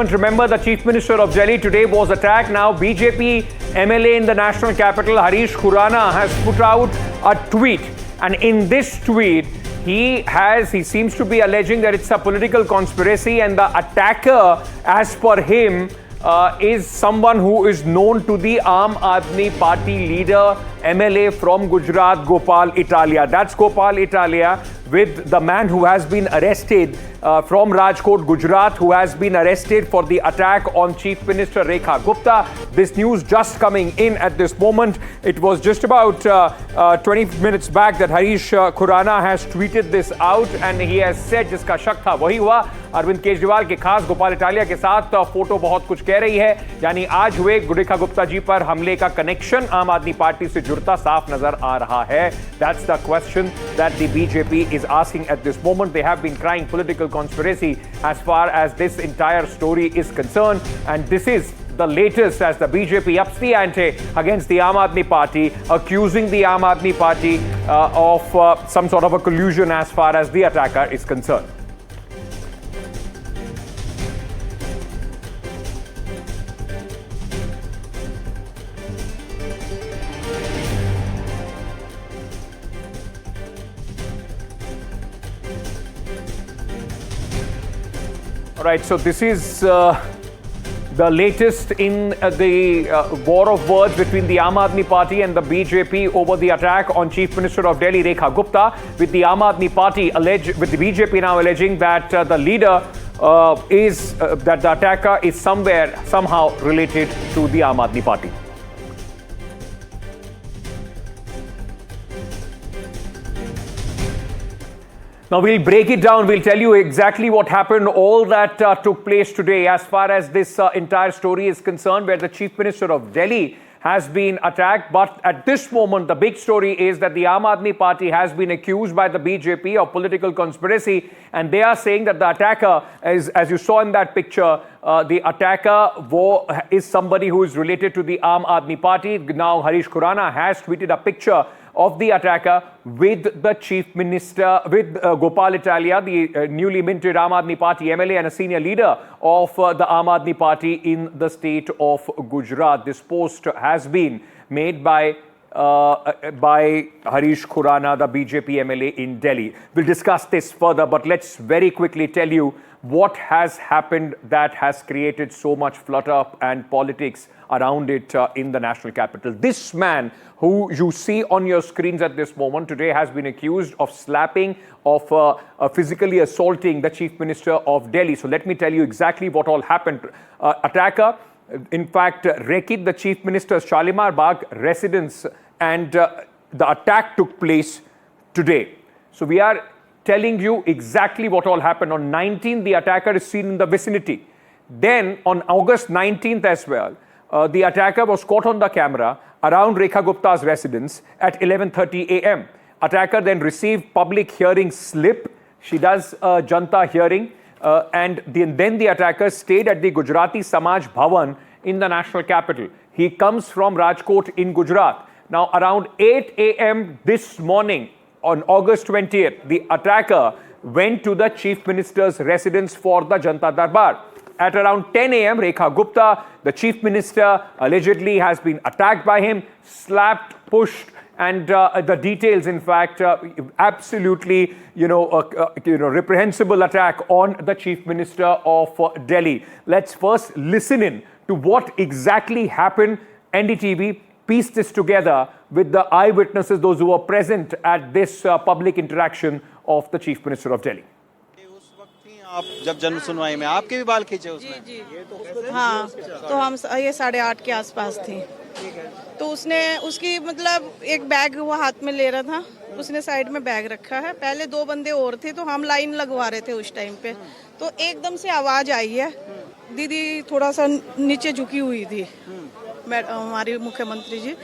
Remember, the Chief Minister of Delhi today was attacked. Now, BJP MLA in the national capital, Harish Khurana, has put out a tweet. And in this tweet, he seems to be alleging that it's a political conspiracy, and the attacker, as per him, is someone who is known to the Aam Aadmi Party leader, MLA from Gujarat, Gopal Italia. That's Gopal Italia with the man who has been arrested from Rajkot, Gujarat, who has been arrested for the attack on Chief Minister Rekha Gupta. This news just coming in at this moment. It was just about 20 minutes back that Harish Khurana has tweeted this out, and he has said जिसका शक था वही हुआ. अरविंद केजरीवाल के खास Gopal Italia के साथ photo बहुत कुछ कह रही है. यानी आज हुए रेखा गुप्ता जी पर हमले का कनेक्शन आम आदमी पार्टी से जुड़ता साफ नजर आ रहा है. That's the question that the BJP is asking at this moment. They have been crying political conspiracy as far as this entire story is concerned, and this is the latest as the BJP ups the ante against the Aam Aadmi Party, accusing the Aam Aadmi Party of some sort of a collusion as far as the attacker is concerned. All right, so this is the latest in the war of words between the Aam Aadmi Party and the BJP over the attack on Chief Minister of Delhi, Rekha Gupta, with the Aam Aadmi Party with the BJP now alleging that the leader that the attacker is somehow related to the Aam Aadmi Party. Now we'll break it down. We'll tell you exactly what happened, all that took place today as far as this entire story is concerned, where the Chief Minister of Delhi has been attacked. But at this moment, the big story is that the Aam Aadmi Party has been accused by the BJP of political conspiracy, and they are saying that the attacker is, as you saw in that picture, the attacker is somebody who is related to the Aam Aadmi Party. Now Harish Khurana has tweeted a picture of the attacker with the Chief Minister, with Gopal Italia, the newly minted Aam Aadmi Party MLA and a senior leader of the Aam Aadmi Party in the state of Gujarat. This post has been made by Harish Khurana, the BJP MLA in Delhi. We'll discuss this further, but let's very quickly tell you what has happened that has created so much flutter and politics around it in the national capital. This man who you see on your screens at this moment today has been accused of slapping, of physically assaulting the Chief Minister of Delhi. So let me tell you exactly what all happened. Attacker, in fact, wrecked the Chief Minister's Shalimar Bagh residence, and the attack took place today. So we are telling you exactly what all happened. On 19th, the attacker is seen in the vicinity. Then on August 19th as well, the attacker was caught on the camera around Rekha Gupta's residence at 11:30 a.m. Attacker then received public hearing slip. She does a Janta hearing, and then the attacker stayed at the Gujarati Samaj Bhavan in the national capital. He comes from Rajkot in Gujarat. Now, around 8 a.m. this morning, on August 20th, the attacker went to the Chief Minister's residence for the Janta Darbar. At around 10 a.m., Rekha Gupta, the Chief Minister, allegedly has been attacked by him, slapped, pushed, and the details, in fact, absolutely, reprehensible attack on the Chief Minister of Delhi. Let's first listen in to what exactly happened. NDTV pieced this together with the eyewitnesses, those who were present at this public interaction of the Chief Minister of Delhi. आप जब जन्म सुनवाई में आपके भी बाल खींचे उसने? जी जी हाँ, तो हम ये 8:30 के आसपास थी. तो उसने उसकी मतलब एक बैग वो हाथ में ले रहा था, उसने साइड में बैग रखा है. पहले 2 बंदे और थे, तो हम लाइन लगवा रहे थे उस टाइम पे. तो एकदम से आवाज आई है. दीदी थोड़ा सा नीचे झुकी हुई थी, हमारी मुख्यमंत्री जी.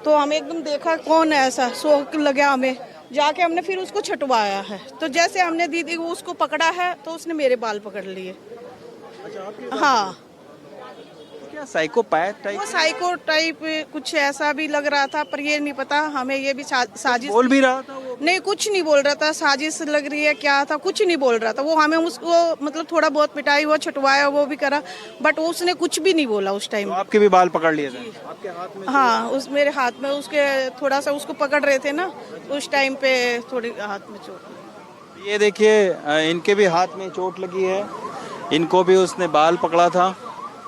तो हम एकदम देखा कौन है, ऐसा शौक लगा हमें. जाके हमने फिर उसको छटवाया है. तो जैसे हमने दीदी को उसको पकड़ा है, तो उसने मेरे बाल पकड़ लिए. हाँ, क्या साइकोपैथ टाइप? वो साइको टाइप कुछ ऐसा भी लग रहा था, पर ये नहीं पता हमें. ये भी साजिश बोल भी रहा था वो? नहीं, कुछ नहीं बोल रहा था, साजिश लग रही है क्या था, कुछ नहीं बोल रहा था वो। हमें उसको मतलब थोड़ा बहुत पिटाई, वो छुटवाया, वो भी करा, बट उसने कुछ भी नहीं बोला उस टाइम। तो आपके भी बाल पकड़ लिए थे आपके हाथ में? हाँ, उस मेरे हाथ में उसके थोड़ा सा उसको पकड़ रहे थे ना, उस टाइम पे थोड़ी हाथ में चोट। ये देखिए इनके भी हाथ में चोट लगी है, इनको भी उसने बाल पकड़ा था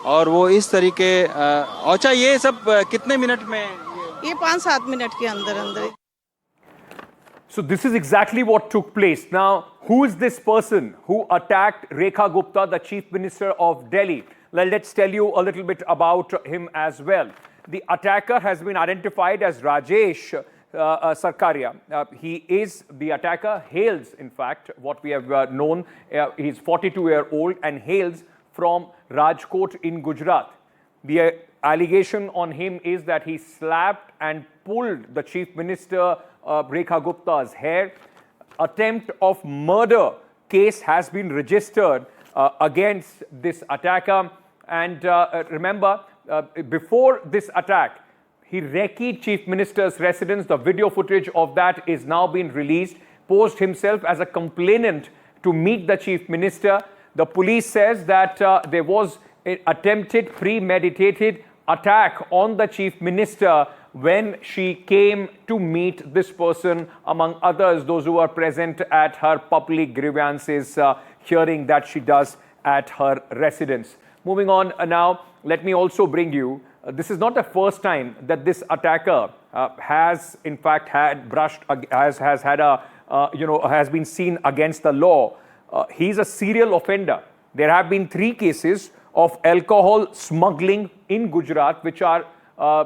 और वो इस तरीके अच्छा ये सब कितने मिनट में ये 5-7 मिनट के अंदर अंदर। So this is exactly what took place. Now, who is this person who attacked Rekha Gupta, the Chief Minister of Delhi? Well, let's tell you a little bit about him as well. The attacker has been identified as Rajesh Sarkaria. He is the attacker, hails in fact what we have known. He's 42-year-old and hails from Rajkot in Gujarat. The allegation on him is that he slapped and pulled the Chief Minister Rekha Gupta's hair. Attempt of murder case has been registered against this attacker. And remember, before this attack, he wrecked Chief Minister's residence. The video footage of that is now being released. Posed himself as a complainant to meet the Chief Minister. The police says that there was an attempted premeditated attack on the Chief Minister when she came to meet this person, among others, those who are present at her public grievances hearing that she does at her residence. Moving on now, let me also bring you, this is not the first time that this attacker has in fact had brushed, has had a, has been seen against the law. He's a serial offender. There have been 3 cases of alcohol smuggling in Gujarat, which are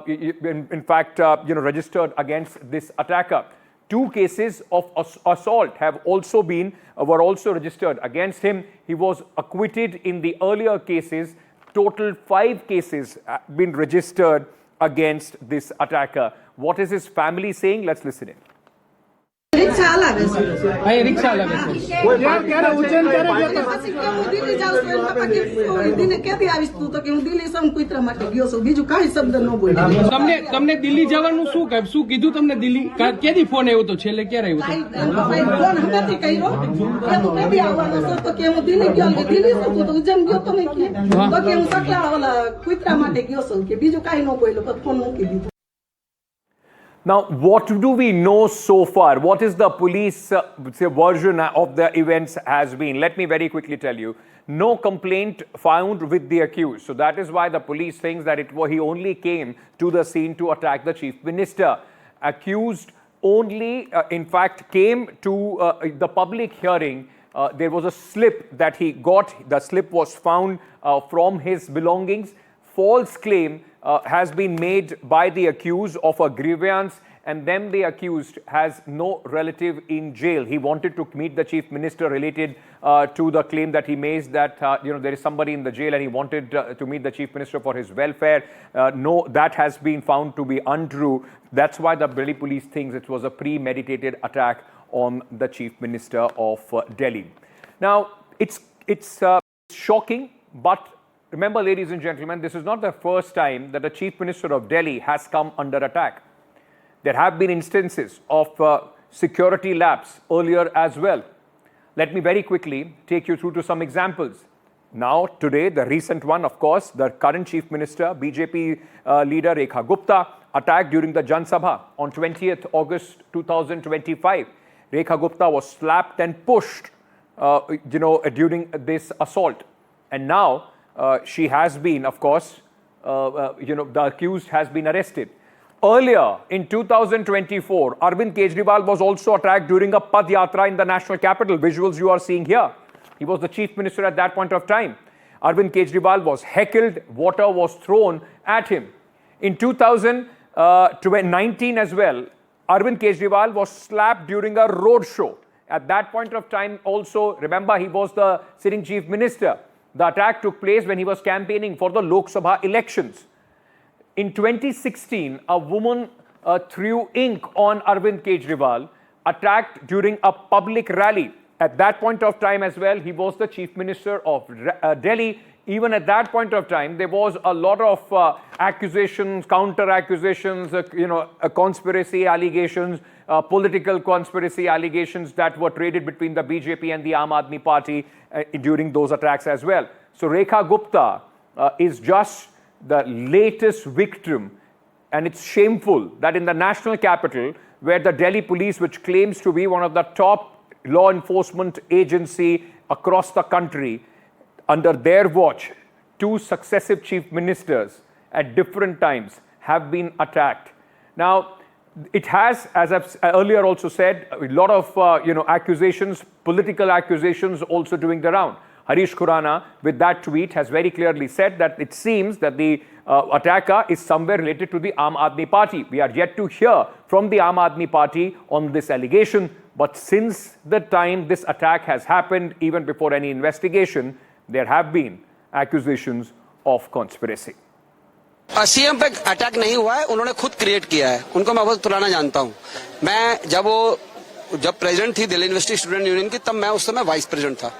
in fact registered against this attacker. 2 cases of assault have also been were also registered against him. He was acquitted in the earlier cases. Total 5 cases have been registered against this attacker. What is his family saying? Let's listen in. Rickshaw लागे છે અહીં rickshaw લાગે છે ક્યારે ઉજ્જૈન ક્યારે ગયો પછી કે હું દિલ્હી જાઉં છું એના પછી દિલ્હી ક્યાંથી આવીશ તું તો કે હું દિલ્હી સમ કુતરા માટે ગયો છું બીજું કાંઈ શબ્દ ન બોલ્યો તમને દિલ્હી જવાનું શું કીધું તમને દિલ્હી ક્યાંથી ફોન આવ્યો તો છેલ્લે ક્યારે આવ્યો તો ફોન હમણાંથી કર્યો કે તું કદી આવવાનો છો તો કે હું દિલ્હી ગયો કે દિલ્હી છું તું તો ઉજ્જૈન ગયો તો નહીં કે તો કે હું સકલા ઓલા કુતરા માટે ગયો છું કે બીજું કાંઈ ન બોલ્યો તો ફોન મૂકી દીધો. Now, what do we know so far? What is the police version of the events has been? Let me very quickly tell you. No complaint found with the accused. So that is why the police thinks that he only came to the scene to attack the Chief Minister. Accused only, in fact, came to the public hearing. There was a slip that he got. The slip was found from his belongings. False claim has been made by the accused of a grievance, and then the accused has no relative in jail. He wanted to meet the Chief Minister related to the claim that he made that there is somebody in the jail, and he wanted to meet the Chief Minister for his welfare. No, that has been found to be untrue. That's why the Delhi police thinks it was a premeditated attack on the Chief Minister of Delhi. Now, it's shocking, but remember, ladies and gentlemen, this is not the first time that the Chief Minister of Delhi has come under attack. There have been instances of security lapse earlier as well. Let me very quickly take you through to some examples. Now, today, the recent one, of course, the current Chief Minister, BJP leader Rekha Gupta, attacked during the Jan Sabha on 20th August 2025. Rekha Gupta was slapped and pushed, during this assault. And now, she has been, of course, the accused has been arrested. Earlier in 2024, Arvind Kejriwal was also attacked during a Pad Yatra in the national capital. Visuals you are seeing here. He was the chief minister at that point of time. Arvind Kejriwal was heckled, water was thrown at him. In 2019 as well, Arvind Kejriwal was slapped during a road show. At that point of time also, remember, he was the sitting chief minister. The attack took place when he was campaigning for the Lok Sabha elections. In 2016, a woman threw ink on Arvind Kejriwal, attacked during a public rally. At that point of time as well, he was the chief minister of Delhi. even at that point of time, there was a lot of accusations, counter accusations, conspiracy allegations, political conspiracy allegations that were traded between the BJP and the Aam Aadmi Party during those attacks as well. So Rekha Gupta is just the latest victim, and it's shameful that in the national capital, where the Delhi police, which claims to be one of the top law enforcement agency across the country, under their watch, 2 successive chief ministers at different times have been attacked. Now, it has, as I've earlier also said, a lot of accusations, political accusations also doing the round. Harish Khurana, with that tweet, has very clearly said that it seems that the attacker is somewhere related to the Aam Aadmi Party. We are yet to hear from the Aam Aadmi Party on this allegation, but since the time this attack has happened, even before any investigation, there have been accusations of conspiracy. CM पे attack नहीं हुआ है, उन्होंने खुद create किया है। उनको मैं बहुत पुराना जानता हूं। मैं जब प्रेसिडेंट थी दिल्ली यूनिवर्सिटी स्टूडेंट यूनियन की, तब मैं उस समय वाइस प्रेसिडेंट था।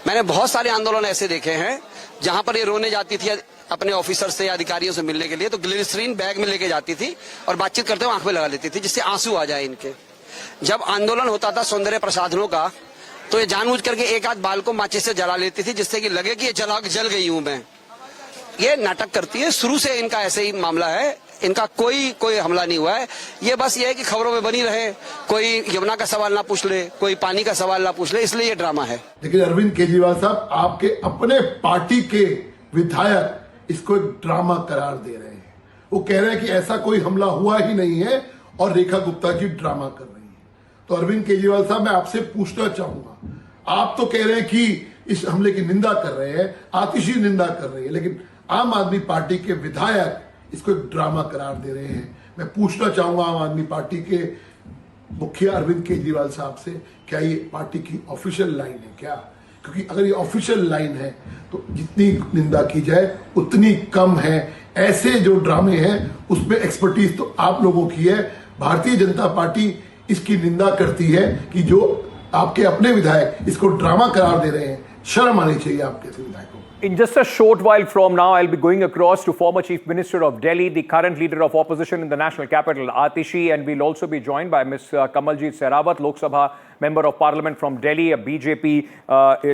मैंने बहुत सारे आंदोलन ऐसे देखे हैं जहां पर ये रोने जाती थी अपने ऑफिसर से या अधिकारियों से मिलने के लिए, तो ग्लिसरीन बैग में लेके जाती थी और बातचीत करते हुए आंख में लगा लेती थी जिससे आंसू आ जाए इनके। जब आंदोलन होता था सौंदर्य प्रसाधनों का, तो ये जानबूझ करके एक आध बाल को माचिस से जला लेती थी जिससे कि लगे कि ये जल गई हूं मैं। ये नाटक करती है, शुरू से इनका ऐसे ही मामला है। इनका कोई हमला नहीं हुआ है। ये बस ये है कि खबरों में बनी रहे, कोई यमुना का सवाल ना पूछ ले, कोई पानी का सवाल ना पूछ ले, इसलिए ये ड्रामा है। लेकिन अरविंद केजरीवाल साहब, आपके अपने पार्टी के विधायक इसको एक ड्रामा करार दे रहे हैं। वो कह रहे हैं कि ऐसा कोई हमला हुआ ही नहीं है और रेखा गुप्ता जी ड्रामा कर रही है। तो अरविंद केजरीवाल साहब, मैं आपसे पूछना चाहूंगा, आप तो कह रहे हैं कि इस हमले की निंदा कर रहे हैं, आतिशी निंदा कर रही है, लेकिन आम आदमी पार्टी के विधायक इसको एक ड्रामा करार दे रहे हैं। मैं पूछना चाहूंगा आम आदमी पार्टी के मुखिया अरविंद केजरीवाल साहब से, क्या ये पार्टी की ऑफिशियल लाइन है क्या? क्योंकि अगर ये ऑफिशियल लाइन है तो जितनी निंदा की जाए उतनी कम है। ऐसे जो ड्रामे हैं उसमें एक्सपर्टीज तो आप लोगों की है। भारतीय जनता पार्टी इसकी निंदा करती है कि जो आपके अपने विधायक इसको ड्रामा करार दे रहे हैं। शर्म आनी चाहिए आपके विधायकों। In just a short while from now, I'll be going across to former Chief Minister of Delhi, the current leader of opposition in the national capital, Atishi, and we'll also be joined by Ms. Kamaljeet Sehrawat, Lok Sabha Member of Parliament from Delhi, a BJP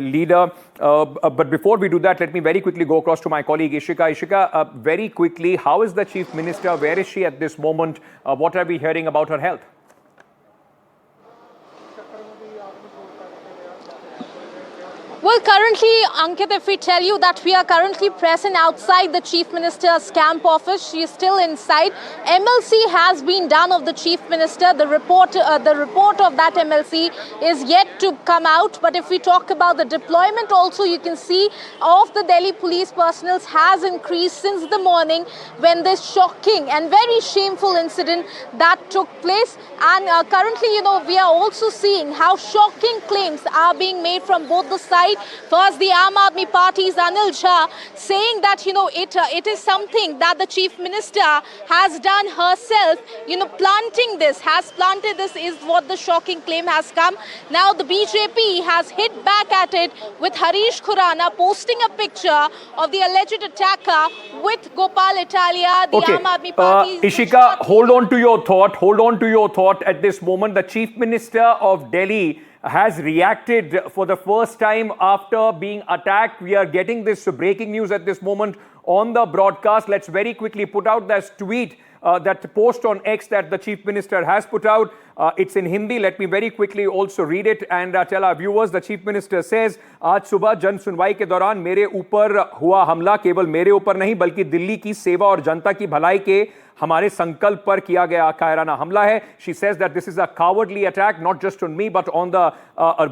leader. But before we do that, let me very quickly go across to my colleague Ishika. Ishika, very quickly, how is the Chief Minister? Where is she at this moment? What are we hearing about her health? Well, currently, Ankit, if we tell you that we are currently present outside the Chief Minister's camp office, she is still inside. MLC has been done of the Chief Minister. The report of that MLC is yet to come out. But if we talk about the deployment also, you can see of the Delhi police personnel has increased since the morning when this shocking and very shameful incident that took place. And currently, we are also seeing how shocking claims are being made from both the sides. First, the Aam Aadmi Party's Anil Jha saying that, it is something that the Chief Minister has done herself, planted this is what the shocking claim has come. Now, the BJP has hit back at it with Harish Khurana posting a picture of the alleged attacker with Gopal Italia, the Aam Aadmi Party's... Ishika, hold on to your thought at this moment. The Chief Minister of Delhi has reacted for the first time after being attacked. We are getting this breaking news at this moment on the broadcast. Let's very quickly put out this tweet, that post on X that the Chief Minister has put out. It's in Hindi. Let me very quickly also read it and tell our viewers. The Chief Minister says, आज सुबह जन सुनवाई के दौरान मेरे ऊपर हुआ हमला केवल मेरे ऊपर नहीं बल्कि दिल्ली की सेवा और जनता की भलाई के हमारे संकल्प पर किया गया कायराना हमला है. She says that this is a cowardly attack, not just on me but on the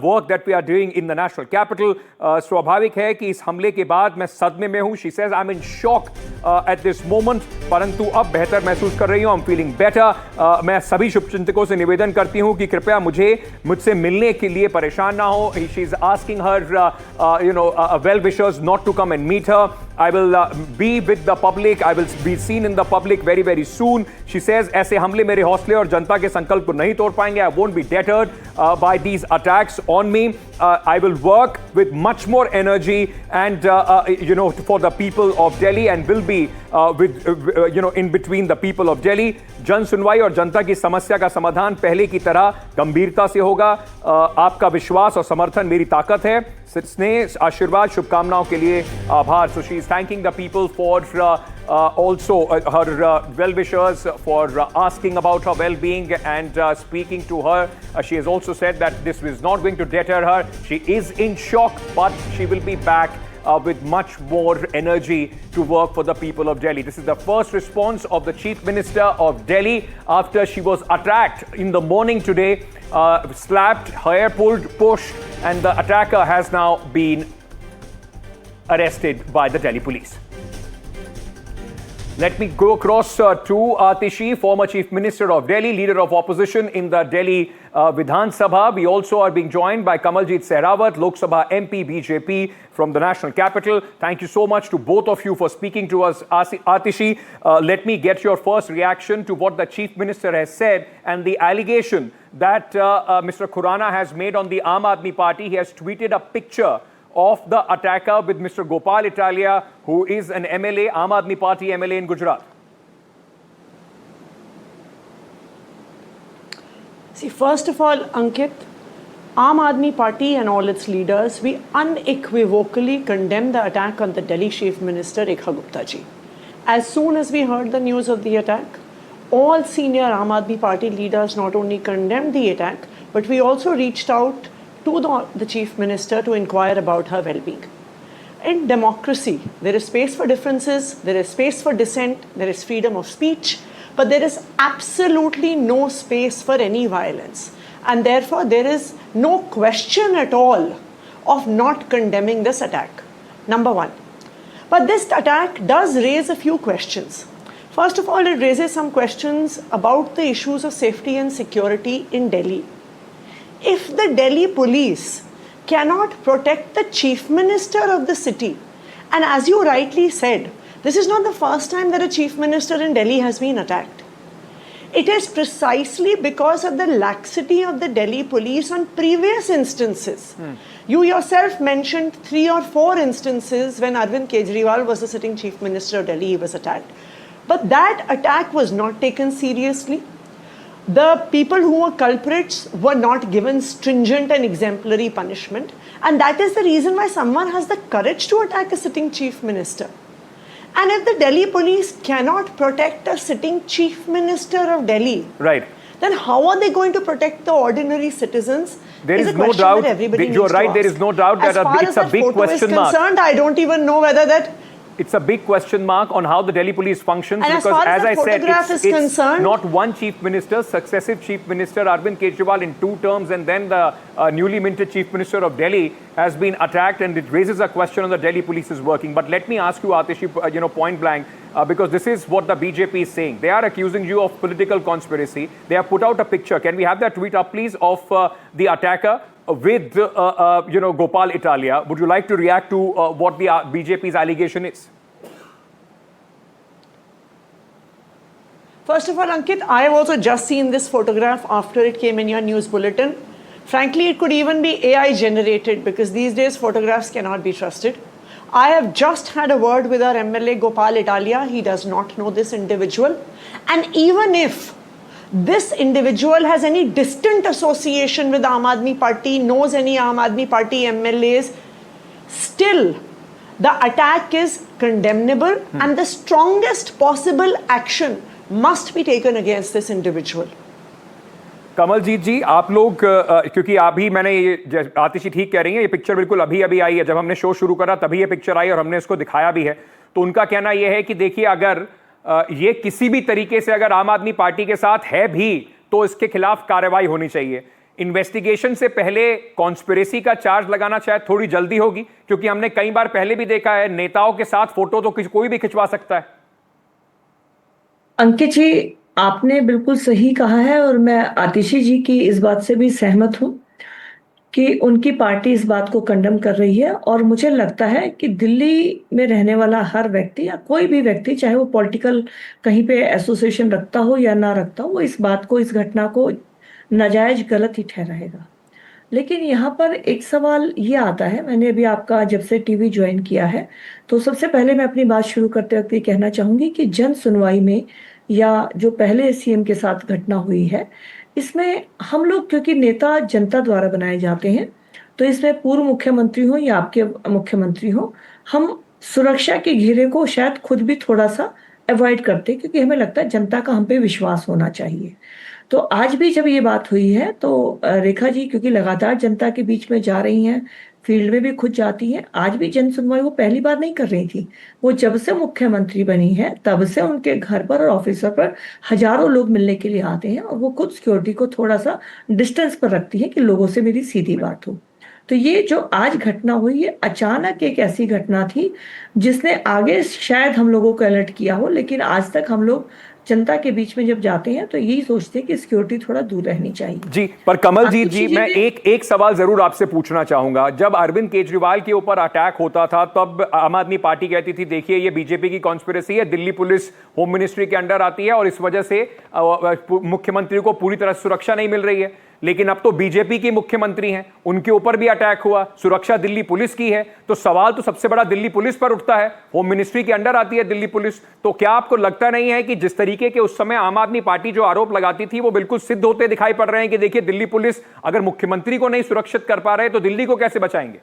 work that we are doing in the national capital. स्वाभाविक है कि इस हमले के बाद मैं सदमे में हूं. She says I'm in shock at this moment, परंतु अब बेहतर महसूस कर रही हूं. I'm feeling better. मैं सभी शुभचिंतकों से निवेदन करती हूं कि कृपया मुझसे मिलने के लिए परेशान ना हो. She is asking her well-wishers not to come and meet her. I will be with the public. I will be seen in the public very, very soon. She says, ऐसे हमले मेरे हौसले और जनता के संकल्प को नहीं तोड़ पाएंगे. I won't be deterred by these attacks on me. I will work with much more energy and, for the people of Delhi and will be in between the people of Delhi. जन सुनवाई और जनता की समस्या का समाधान पहले की तरह गंभीरता से होगा. आपका विश्वास और समर्थन मेरी ताकत है. स्नेह, आशीर्वाद, शुभकामनाओं के लिए आभार. So she is thanking the people for also her well-wishers for asking about her well-being and speaking to her. She has also said that this is not going to deter her. She is in shock, but she will be back with much more energy to work for the people of Delhi. This is the first response of the Chief Minister of Delhi after she was attacked in the morning today, slapped, hair pulled, pushed, and the attacker has now been arrested by the Delhi police. Let me go across to Atishi, former Chief Minister of Delhi, leader of opposition in the Delhi Vidhan Sabha. We also are being joined by Kamaljeet Sehrawat, Lok Sabha MP, BJP from the national capital. Thank you so much to both of you for speaking to us. Atishi, let me get your first reaction to what the Chief Minister has said and the allegation that Mr. Khurana has made on the Aam Aadmi Party. He has tweeted a picture of the attacker with Mr. Gopal Italia, who is an MLA, Aam Aadmi Party MLA in Gujarat. See, first of all, Ankit, Aam Aadmi Party and all its leaders, we unequivocally condemn the attack on the Delhi Chief Minister, Rekha Gupta ji. As soon as we heard the news of the attack, all senior Aam Aadmi Party leaders not only condemned the attack, but we also reached out to the Chief Minister to inquire about her well-being. In democracy, there is space for differences, there is space for dissent, there is freedom of speech, but there is absolutely no space for any violence. And therefore, there is no question at all of not condemning this attack. Number one. But this attack does raise a few questions. First of all, it raises some questions about the issues of safety and security in Delhi. If the Delhi police cannot protect the Chief Minister of the city, and as you rightly said, this is not the first time that a Chief Minister in Delhi has been attacked. It is precisely because of the laxity of the Delhi police on previous instances. You yourself mentioned 3 or 4 instances when Arvind Kejriwal was the sitting Chief Minister of Delhi, he was attacked. But that attack was not taken seriously. The people who were culprits were not given stringent and exemplary punishment. And that is the reason why someone has the courage to attack a sitting Chief Minister. And if the Delhi police cannot protect a sitting Chief Minister of Delhi, right, then how are they going to protect the ordinary citizens? There is no doubt. You're right. There is no doubt that it's a big question mark. As far as that photo is concerned, I don't even know whether that. It's a big question mark on how the Delhi police functions, and because as I said, it's not one Chief Minister, successive Chief Minister Arvind Kejriwal in 2 terms, and then the newly minted Chief Minister of Delhi has been attacked, and it raises a question on the Delhi police is working. But let me ask you, Atishi, point blank, because this is what the BJP is saying. They are accusing you of political conspiracy. They have put out a picture. Can we have that tweet up, please, of the attacker with Gopal Italia? Would you like to react to what the BJP's allegation is? First of all, Ankit, I have also just seen this photograph after it came in your news bulletin. Frankly, it could even be AI generated, because these days photographs cannot be trusted. I have just had a word with our MLA Gopal Italia. He does not know this individual. And even if this individual has any distant association with Aam Aadmi Party, knows any Aam Aadmi Party MLAs, still the attack is condemnable and the strongest possible action must be taken against this individual. Kamaljeet जी, आप लोग क्योंकि अभी मैंने ये आतिशी ठीक कह रही हैं, ये पिक्चर बिल्कुल अभी आई है, जब हमने शो शुरू करा तभी ये पिक्चर आई और हमने इसको दिखाया भी है. तो उनका कहना ये है कि देखिए, अगर ये किसी भी तरीके से अगर आम आदमी पार्टी के साथ है भी तो इसके खिलाफ कार्रवाई होनी चाहिए. इन्वेस्टिगेशन से पहले कॉन्स्पिरेसी का चार्ज लगाना शायद थोड़ी जल्दी होगी, क्योंकि हमने कई बार पहले भी देखा है नेताओं के साथ फोटो तो कोई भी खिंचवा सकता है. अंकित जी, आपने बिल्कुल सही कहा है और मैं आतिशी जी की इस बात से भी सहमत हूं कि उनकी पार्टी इस बात को कंडम कर रही है, और मुझे लगता है कि दिल्ली में रहने वाला हर व्यक्ति या कोई भी व्यक्ति, चाहे वो पॉलिटिकल कहीं पे एसोसिएशन रखता हो या ना रखता हो, वो इस बात को, इस घटना को नाजायज गलत ही ठहराएगा। लेकिन यहाँ पर एक सवाल ये आता है, मैंने अभी आपका जब से टीवी ज्वाइन किया है, तो सबसे पहले मैं अपनी बात शुरू करते वक्त ये कहना चाहूंगी कि जन सुनवाई में या जो पहले सीएम के साथ घटना हुई है, इसमें हम लोग, क्योंकि नेता जनता द्वारा बनाए जाते हैं, तो इसमें पूर्व मुख्यमंत्री हो या आपके मुख्यमंत्री हो, हम सुरक्षा के घेरे को शायद खुद भी थोड़ा सा अवॉइड करते, क्योंकि हमें लगता है जनता का हम पे विश्वास होना चाहिए। तो आज भी जब ये बात हुई है तो रेखा जी, क्योंकि लगातार जनता के बीच में जा रही हैं, फील्ड में भी खुद जाती हैं, आज भी जन सुनवाई वो पहली बार नहीं कर रही थी। वो जब से मुख्यमंत्री बनी है तब से उनके घर पर और ऑफिसर पर हजारों लोग मिलने के लिए आते हैं, और वो खुद सिक्योरिटी को थोड़ा सा डिस्टेंस पर रखती है कि लोगों से मेरी सीधी बात हो। तो ये जो आज घटना हुई, ये अचानक एक ऐसी घटना थी जिसने आगे शायद हम लोगों को अलर्ट किया हो, लेकिन आज तक हम लोग जनता के बीच में जब जाते हैं तो यही सोचते हैं कि सिक्योरिटी थोड़ा दूर रहनी चाहिए। जी, पर कमलजीत जी, मैं एक सवाल जरूर आपसे पूछना चाहूंगा। जब अरविंद केजरीवाल के ऊपर अटैक होता था तब आम आदमी पार्टी कहती थी देखिए ये बीजेपी की कॉन्स्पिरेसी है, दिल्ली पुलिस होम मिनिस्ट्री के अंडर आती है और इस वजह से मुख्यमंत्री को पूरी तरह सुरक्षा नहीं मिल रही है। लेकिन अब तो बीजेपी की मुख्यमंत्री हैं, उनके ऊपर भी अटैक हुआ, सुरक्षा दिल्ली पुलिस की है, तो सवाल तो सबसे बड़ा दिल्ली पुलिस पर उठता है। होम मिनिस्ट्री के अंडर आती है दिल्ली पुलिस, तो क्या आपको लगता नहीं है कि जिस तरीके के उस समय आम आदमी पार्टी जो आरोप लगाती थी वो बिल्कुल सिद्ध होते दिखाई पड़ रहे हैं कि देखिए दिल्ली पुलिस अगर मुख्यमंत्री को नहीं सुरक्षित कर पा रहे तो दिल्ली को कैसे बचाएंगे?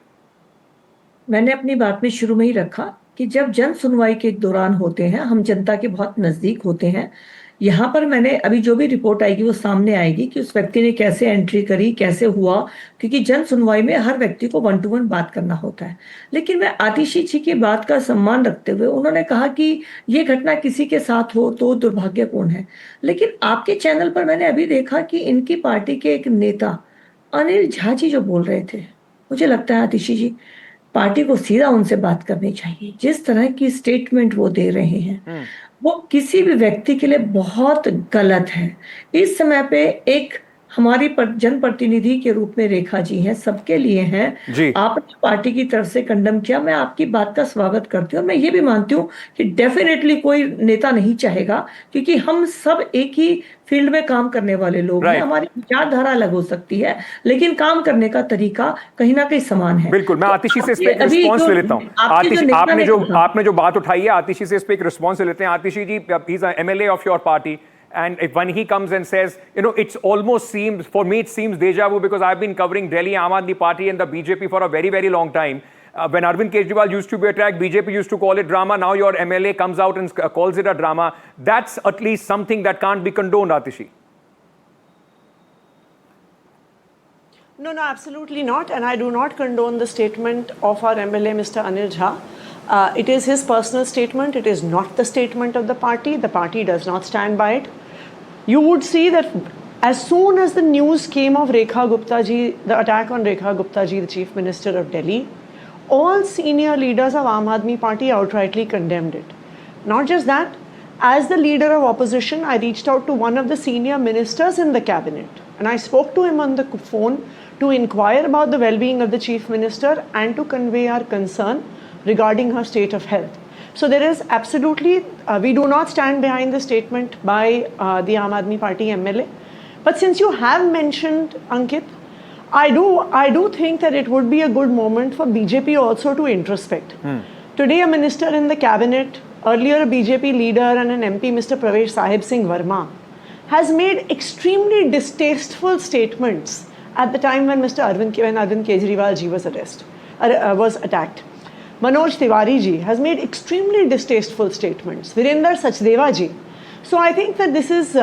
मैंने अपनी बात में शुरू में ही रखा कि जब जन सुनवाई के दौरान होते हैं, हम जनता के बहुत नजदीक होते हैं। यहाँ पर मैंने अभी जो भी रिपोर्ट आएगी वो सामने आएगी कि उस व्यक्ति ने कैसे एंट्री करी, कैसे हुआ, क्योंकि जन सुनवाई में हर व्यक्ति को 1 to 1 बात करना होता है। लेकिन मैं आतिशी जी की बात का सम्मान रखते हुए, उन्होंने कहा कि ये घटना किसी के साथ हो तो दुर्भाग्यपूर्ण है। लेकिन आपके चैनल पर मैंने अभी देखा कि इनकी पार्टी के एक नेता अनिल झा जी जो बोल रहे थे, मुझे लगता है आतिशी जी, पार्टी को सीधा उनसे बात करनी चाहिए। जिस तरह की स्टेटमेंट वो दे रहे हैं वो किसी भी व्यक्ति के लिए बहुत गलत है। इस समय पे एक हमारी जनप्रतिनिधि के रूप में रेखा जी हैं, सबके लिए हैं। आपने पार्टी की तरफ से कंडम किया, मैं आपकी बात का स्वागत करती हूँ। और मैं ये भी मानती हूँ कि डेफिनेटली कोई नेता नहीं चाहेगा, क्योंकि हम सब एक ही फील्ड में काम करने वाले लोग हैं। हमारी विचारधारा अलग हो सकती है, लेकिन काम करने का तरीका कहीं ना कहीं समान है। बिल्कुल, मैं आतिशी से इस पे एक रिस्पॉन्स ले लेता हूँ। आपने जो बात उठाई है, आतिशी से इस पे एक रिस्पॉन्स ले लेते हैं। Atishi ji, he is MLA of your party. And if when he comes and says, you know, it's almost seems, for me it seems deja vu, because I've been covering Delhi Aam Aadmi Party and the BJP for a very, very long time. When Arvind Kejriwal used to be attacked, BJP used to call it drama. Now your MLA comes out and calls it a drama. That's at least something that can't be condoned, Atishi. No, absolutely not. And I do not condone the statement of our MLA, Mr. Anil Jha. It is his personal statement. It is not the statement of the party. The party does not stand by it. You would see that as soon as the news came of Rekha Gupta ji, the attack on Rekha Gupta ji, the Chief Minister of Delhi, all senior leaders of Aam Aadmi Party outrightly condemned it. Not just that, as the leader of opposition, I reached out to one of the senior ministers in the cabinet and I spoke to him on the phone to inquire about the well-being of the Chief Minister and to convey our concern regarding her state of health. So there is absolutely, we do not stand behind the statement by the Aam Aadmi Party MLA. But since you have mentioned Ankit, I do think that it would be a good moment for BJP also to introspect. Today a minister in the cabinet, earlier a BJP leader and an MP, Mr. Pravesh Sahib Singh Verma, has made extremely distasteful statements at the time when Arvind Kejriwal ji was attacked. Manoj Tiwari ji has made extremely distasteful statements. Virender Sachdeva ji. So I think that this is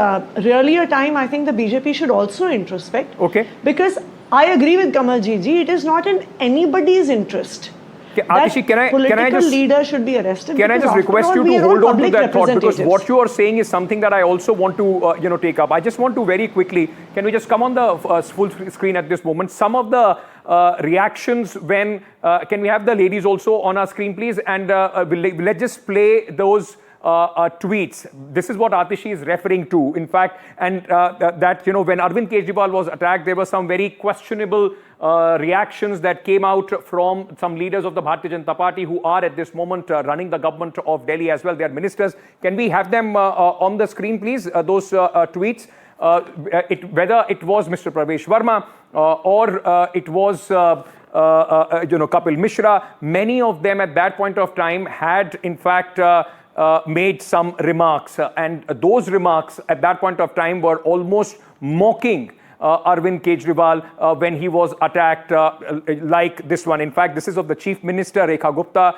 really a time I think the BJP should also introspect. Okay. Because I agree with Kamal ji, it is not in anybody's interest. Atishi, can I just leader should be arrested. Can I just request you to hold on to that thought, because what you are saying is something that I also want to take up. I just want to very quickly, can we just come on the full screen at this moment? Some of the reactions when can we have the ladies also on our screen, please? And let's just play those tweets. This is what Atishi is referring to, in fact, and that, you know, when Arvind Kejriwal was attacked, there were some very questionable reactions that came out from some leaders of the Bharatiya Janata Party who are at this moment running the government of Delhi as well. They are ministers. Can we have them on the screen, please, those tweets? Whether it was Mr. Pravesh Verma or it was Kapil Mishra, many of them at that point of time had in fact made some remarks, and those remarks at that point of time were almost mocking Arvind Kejriwal when he was attacked like this one. In fact, this is of the Chief Minister Rekha Gupta.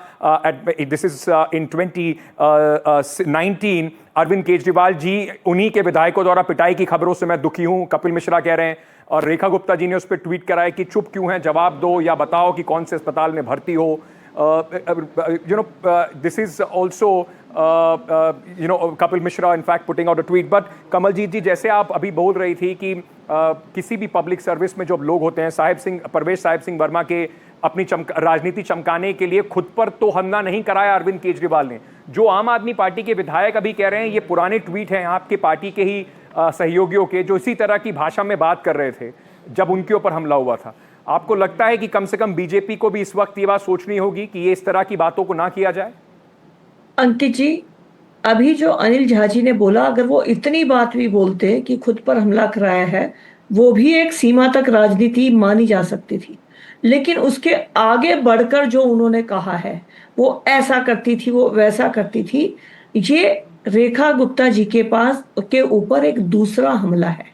This is in 2019. Arvind Kejriwal ji उन्हीं के विधायकों द्वारा पिटाई की खबरों से मैं दुखी हूं, कपिल मिश्रा कह रहे हैं, और रेखा गुप्ता जी ने उस पर ट्वीट कराया कि चुप क्यों हैं, जवाब दो या बताओ कि कौन से अस्पताल में भर्ती हो. This is also Kapil Mishra in fact putting out a tweet. But Kamaljeet जी, जैसे आप अभी बोल रही थी कि किसी भी पब्लिक सर्विस में जो लोग होते हैं, परवेश साहिब सिंह वर्मा के अपनी राजनीति चमकाने के लिए खुद पर तो हमला नहीं कराया अरविंद केजरीवाल ने. जो आम आदमी पार्टी के विधायक अभी कह रहे हैं ये पुराने ट्वीट हैं आपके पार्टी के ही सहयोगियों के, जो इसी तरह की भाषा में बात कर रहे थे जब उनके ऊपर हमला हुआ था. आपको लगता है कि कम से कम बीजेपी को भी इस वक्त ये बात सोचनी होगी कि ये इस तरह की बातों को ना किया जाए? अंकित जी, अभी जो अनिल झा जी ने बोला, अगर वो इतनी बात भी बोलते कि खुद पर हमला कराया है, वो भी एक सीमा तक राजनीति मानी जा सकती थी. लेकिन उसके आगे बढ़कर जो उन्होंने कहा है, वो ऐसा करती थी, वो वैसा करती थी, ये रेखा गुप्ता जी के पास के ऊपर एक दूसरा हमला है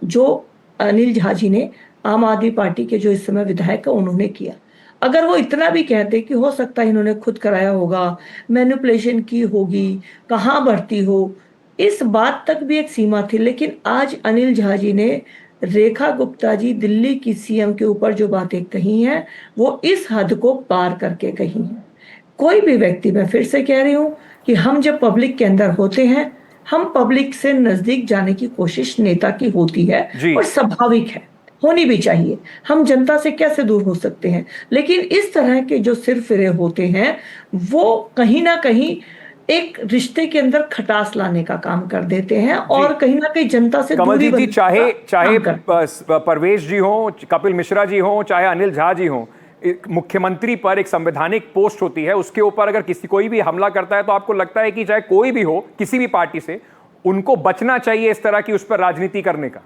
जो अनिल झा जी ने, आम आदमी पार्टी के जो इस समय विधायक है, उन्होंने किया. अगर वो इतना भी कहते कि हो सकता है इन्होंने खुद कराया होगा, मैनिपुलेशन की होगी, कहाँ भर्ती हो, इस बात तक भी एक सीमा थी. लेकिन आज अनिल झा जी ने रेखा गुप्ता जी दिल्ली की सीएम के ऊपर जो बातें कही हैं, वो इस हद को पार करके कही हैं. कोई भी व्यक्ति, मैं फिर से कह रही हूं कि हम जब पब्लिक के अंदर होते हैं, हम पब्लिक से नजदीक जाने की कोशिश नेता की होती है और स्वाभाविक है, होनी भी चाहिए. हम जनता से कैसे दूर हो सकते हैं? लेकिन इस तरह के जो सिर फिरे होते हैं, वो कहीं ना कहीं एक रिश्ते के अंदर खटास लाने का काम कर देते हैं और कहीं ना कहीं जनता से दूरी जी, चाहे परवेश जी हो, कपिल मिश्रा जी हो, चाहे अनिल झा जी हो, मुख्यमंत्री पर एक संवैधानिक पोस्ट होती है, उसके ऊपर अगर कोई भी हमला करता है तो आपको लगता है कि चाहे कोई भी हो, किसी भी पार्टी से, उनको बचना चाहिए इस तरह की उस पर राजनीति करने का?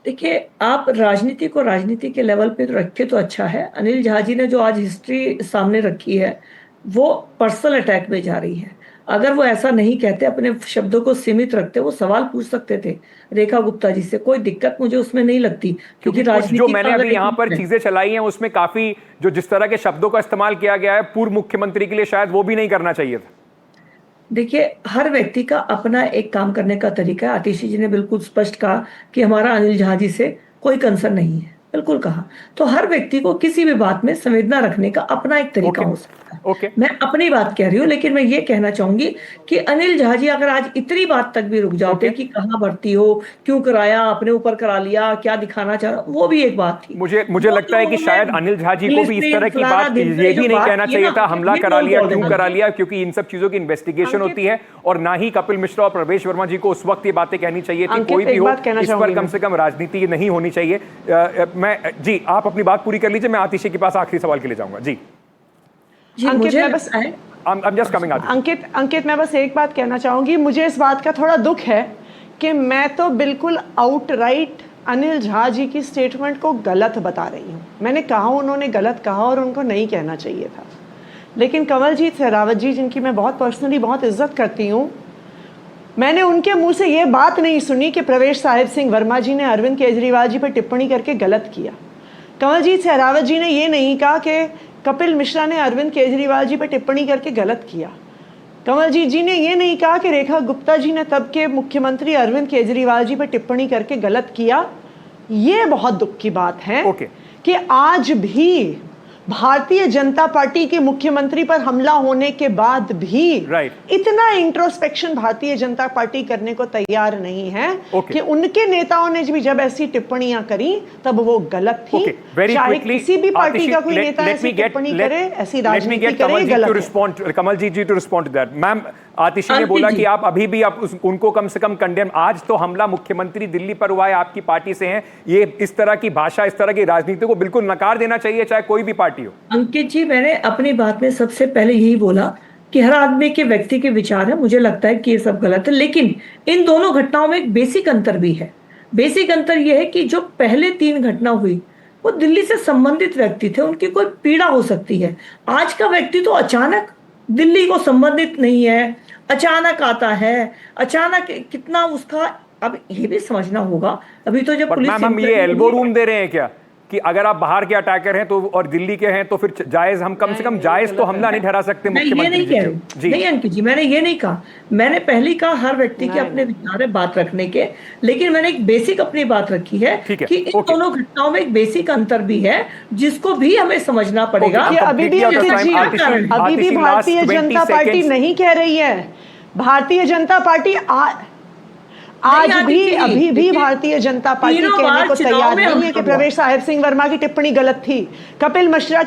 देखिए, आप राजनीति को राजनीति के लेवल पे रखे तो अच्छा है. अनिल झा जी ने जो आज हिस्ट्री सामने रखी है, वो पर्सनल अटैक में जा रही है. अगर वो ऐसा नहीं कहते, अपने शब्दों को सीमित रखते, वो सवाल पूछ सकते थे रेखा गुप्ता जी से. कोई दिक्कत मुझे उसमें नहीं लगती, क्योंकि राजनीति जो मैंने अभी यहाँ पर चीजें चलाई हैं उसमें काफी जो जिस तरह के शब्दों का इस्तेमाल किया गया है, पूर्व मुख्यमंत्री के लिए शायद वो भी नहीं करना चाहिए था. देखिए, हर व्यक्ति का अपना एक काम करने का तरीका है. आतिशी जी ने बिल्कुल स्पष्ट कहा कि हमारा अनिल झा जी से कोई कंसर्न नहीं है, बिल्कुल कहा. तो हर व्यक्ति को किसी भी बात में संवेदना रखने का अपना एक तरीका हो सकता है. मैं अपनी बात कह रही हूँ, लेकिन मैं ये कहना चाहूंगी कि अनिल झा जी अगर आज इतनी बात तक भी रुक जाते कि कहाँ भर्ती हो, क्यों कराया, अपने ऊपर करा लिया, क्या दिखाना चाह रहा, वो भी एक बात थी. मुझे लगता है कि शायद अनिल झा जी को भी इस तरह की बात ये भी नहीं कहना चाहिए था, हमला करा लिया, क्यों करा लिया, क्योंकि इन सब चीजों की इन्वेस्टिगेशन होती है. और ना ही कपिल मिश्रा और प्रवेश वर्मा जी को उस वक्त ये बातें कहनी चाहिए थी. कोई भी हो, इस पर कम से कम राजनीति नहीं होनी चाहिए. जी, आप अपनी बात पूरी कर लीजिए, मैं आतिशी के पास आखिरी सवाल के लिए जाऊंगा. जी अंकित, मैं बस अंकित, मैं बस एक बात कहना चाहूंगी. मुझे इस बात का थोड़ा दुख है कि मैं तो बिल्कुल आउटराइट अनिल झा जी की स्टेटमेंट को गलत बता रही हूँ. मैंने कहा उन्होंने गलत कहा और उनको नहीं कहना चाहिए था. लेकिन कमलजीत शेरावत जी, जिनकी मैं बहुत पर्सनली बहुत इज्जत करती हूँ, मैंने उनके मुंह से ये बात नहीं सुनी कि प्रवेश साहिब सिंह वर्मा जी ने अरविंद केजरीवाल जी पर टिप्पणी करके गलत किया. कमलजीत शेरावत जी ने ये नहीं कहा कि कपिल मिश्रा ने अरविंद केजरीवाल जी पर टिप्पणी करके गलत किया. कमलजीत जी ने ये नहीं कहा कि रेखा गुप्ता जी ने तब के मुख्यमंत्री अरविंद केजरीवाल जी पर टिप्पणी करके गलत किया. ये बहुत दुख की बात है कि आज भी भारतीय जनता पार्टी के मुख्यमंत्री पर हमला होने के बाद भी इतना इंट्रोस्पेक्शन भारतीय जनता पार्टी करने को तैयार नहीं है कि उनके नेताओं ने भी जब ऐसी टिप्पणियां करी तब वो गलत थी। चाहे किसी भी पार्टी का कोई नेता ऐसी टिप्पणी करे, ऐसी राजनीति करे, गलत है। Kamaljeet ji to respond to that. Ma'am, Atishi ने बोला कि आप अभी भी आप उनको कम से कम कंडेम, आज तो हमला मुख्यमंत्री दिल्ली पर हुआ है, आपकी पार्टी से हैं, ये इस तरह की भाषा, इस तरह की राजनीति को बिल्कुल नकार देना चाहिए, चाहे कोई भी पार्टी हो। अंकित जी, मैंने अपनी बात में सबसे पहले यही बोला कि हर आदमी के व्यक्ति के विचार है, मुझे लगता है कि ये सब गलत है, लेकिन इन दोनों घटनाओं में एक बेसिक अंतर भी है। बेसिक अंतर यह है कि जो पहले 3 घटना हुई वो दिल्ली से संबंधित व्यक्ति थे, उनकी कोई पीड़ा हो सकती है। आज का व्यक्ति तो अचानक दिल्ली को संबंधित नहीं है, अचानक आता है, अचानक कितना उसका, अब ये भी समझना होगा। अभी तो जब पुलिस, हम ये एल्बो रूम दे रहे हैं क्या कि अगर आप बाहर के अटैकर हैं तो और दिल्ली के हैं तो फिर जायज, हम कम से कम जायज तो हमला नहीं ठहरा सकते मुख्यमंत्री जी? नहीं अंकित जी, मैंने ये नहीं कहा। मैंने पहले कहा हर व्यक्ति के अपने विचार है बात रखने के, लेकिन मैंने एक बेसिक अपनी बात रखी है कि इन दोनों घटनाओं में एक बेसिक अंतर भी है जिसको भी हमें समझना पड़ेगा। अभी भी भारतीय जनता पार्टी नहीं कह रही है, भारतीय जनता पार्टी आज भी अभी भी भारतीय जनता पार्टी कहने को तैयार नहीं है कि प्रवेश साहिब सिंह वर्मा की टिप्पणी गलत थी, कपिल मिश्रा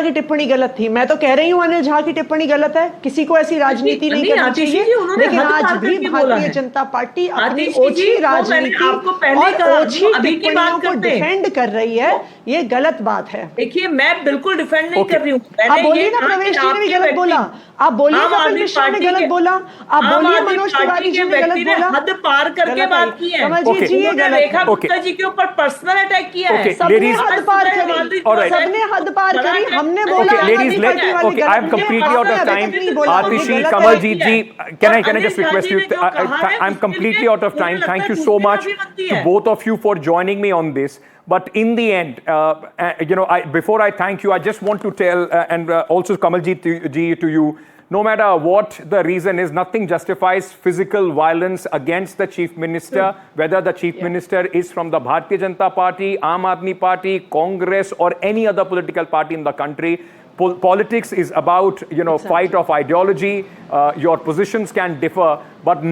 की टिप्पणी गलत थी। मैं तो कह रही हूँ अनिल झा की टिप्पणी गलत है, किसी को ऐसी राजनीति नहीं करनी चाहिए, लेकिन आज भी भारतीय जनता पार्टी अपनी ओछी राजनीति और ओछी टिप्पणियों को डिफेंड कर रही है, ये गलत बात है। देखिए, मैं बिल्कुल डिफेंड नहीं कर रही हूँ। आप बोलिए ना, प्रवेश जी ने भी गलत बोला, आप बोलिए कपिल मिश्रा ने गलत बोला, आप बोलिए मनोज तिवारी जी ने गलत बोला, हद पार करके बात की है। कमलजीत जी ये गलत, रेखा गुप्ता जी के ऊपर पर्सनल अटैक किया है। सबने हद पार करी, सबने हद पार करी, हमने बोला I am completely out of time. Atishi, Kamaljeet ji, can I just request you? I'm completely out of time. Thank you so much to both of you for joining me on this. But in the end, before I thank you, I just want to tell, and also Kamaljeet ji to you, no matter what the reason is, nothing justifies physical violence against the Chief Minister, whether the Chief Minister is from the Bharatiya Janata Party, Aam Aadmi Party, Congress, or any other political party in the country. Politics is about, fight of ideology. Your positions can differ, but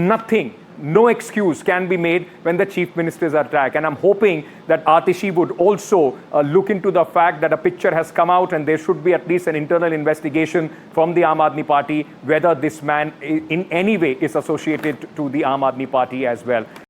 no excuse can be made when the Chief Minister's attack. And I'm hoping that Atishi would also look into the fact that a picture has come out and there should be at least an internal investigation from the Aam Aadmi Party whether this man in any way is associated to the Aam Aadmi Party as well.